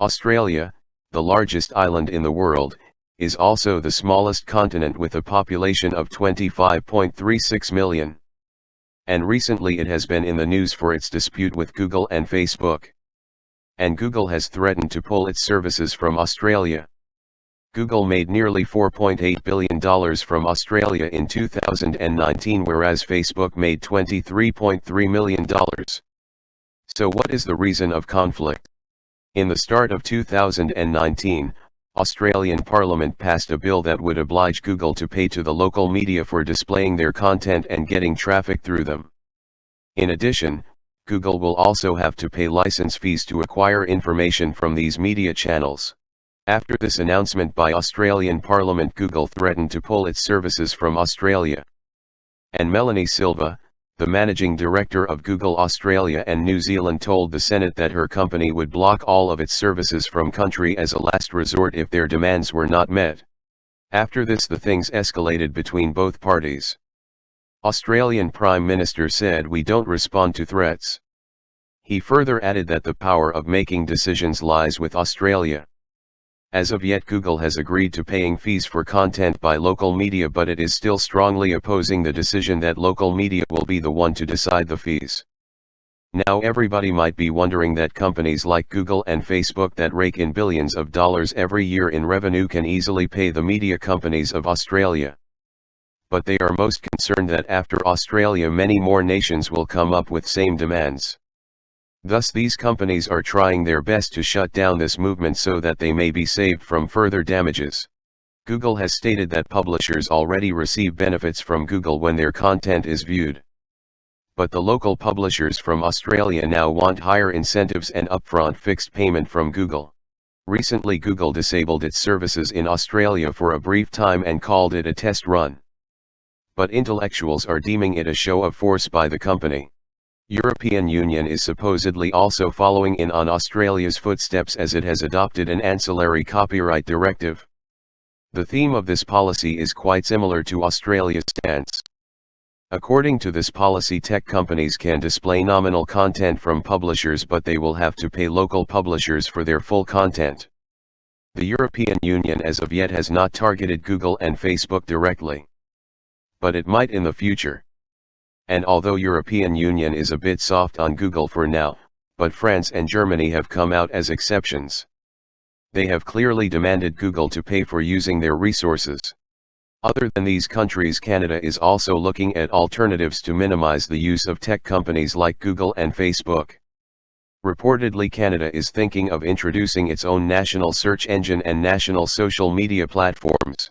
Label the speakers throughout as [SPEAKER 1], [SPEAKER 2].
[SPEAKER 1] Australia, the largest island in the world, is also the smallest continent with a population of 25.36 million. And recently it has been in the news for its dispute with Google and Facebook. And Google has threatened to pull its services from Australia. Google made nearly $4.8 billion from Australia in 2019, whereas Facebook made $23.3 million. So what is the reason of conflict? In the start of 2019, Australian Parliament passed a bill that would oblige Google to pay to the local media for displaying their content and getting traffic through them. In addition, Google will also have to pay license fees to acquire information from these media channels. After this announcement by Australian Parliament, Google threatened to pull its services from Australia. And Melanie Silva, the managing director of Google Australia and New Zealand, told the Senate that her company would block all of its services from country as a last resort if their demands were not met. After this, the things escalated between both parties. Australian Prime Minister said, "We don't respond to threats." He further added that the power of making decisions lies with Australia. As of yet, Google has agreed to paying fees for content by local media, but it is still strongly opposing the decision that local media will be the one to decide the fees. Now everybody might be wondering that companies like Google and Facebook that rake in billions of dollars every year in revenue can easily pay the media companies of Australia. But they are most concerned that after Australia many more nations will come up with same demands. Thus these companies are trying their best to shut down this movement so that they may be saved from further damages. Google has stated that publishers already receive benefits from Google when their content is viewed. But the local publishers from Australia now want higher incentives and upfront fixed payment from Google. Recently Google disabled its services in Australia for a brief time and called it a test run. But intellectuals are deeming it a show of force by the company. European Union is supposedly also following in on Australia's footsteps as it has adopted an ancillary copyright directive. The theme of this policy is quite similar to Australia's stance. According to this policy, tech companies can display nominal content from publishers, but they will have to pay local publishers for their full content. The European Union as of yet has not targeted Google and Facebook directly. But it might in the future. And although European Union is a bit soft on Google for now, but France and Germany have come out as exceptions. They have clearly demanded Google to pay for using their resources. Other than these countries, Canada is also looking at alternatives to minimize the use of tech companies like Google and Facebook. Reportedly, Canada is thinking of introducing its own national search engine and national social media platforms.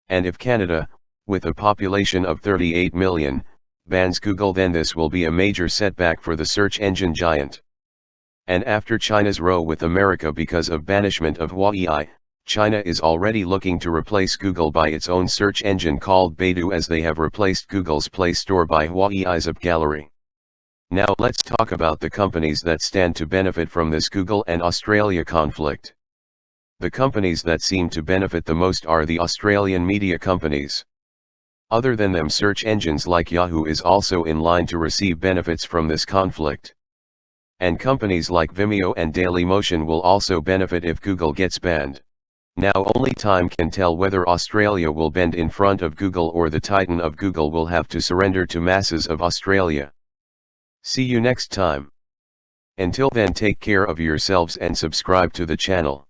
[SPEAKER 1] And if Canada, with a population of 38 million, bans Google, then this will be a major setback for the search engine giant. And after China's row with America because of banishment of Huawei, China is already looking to replace Google by its own search engine called Baidu, as they have replaced Google's Play Store by Huawei's App Gallery. Now let's talk about the companies that stand to benefit from this Google and Australia conflict. The companies that seem to benefit the most are the Australian media companies. Other than them, search engines like Yahoo is also in line to receive benefits from this conflict. And companies like Vimeo and Dailymotion will also benefit if Google gets banned. Now only time can tell whether Australia will bend in front of Google or the titan of Google will have to surrender to masses of Australia. See you next time. Until then, take care of yourselves and subscribe to the channel.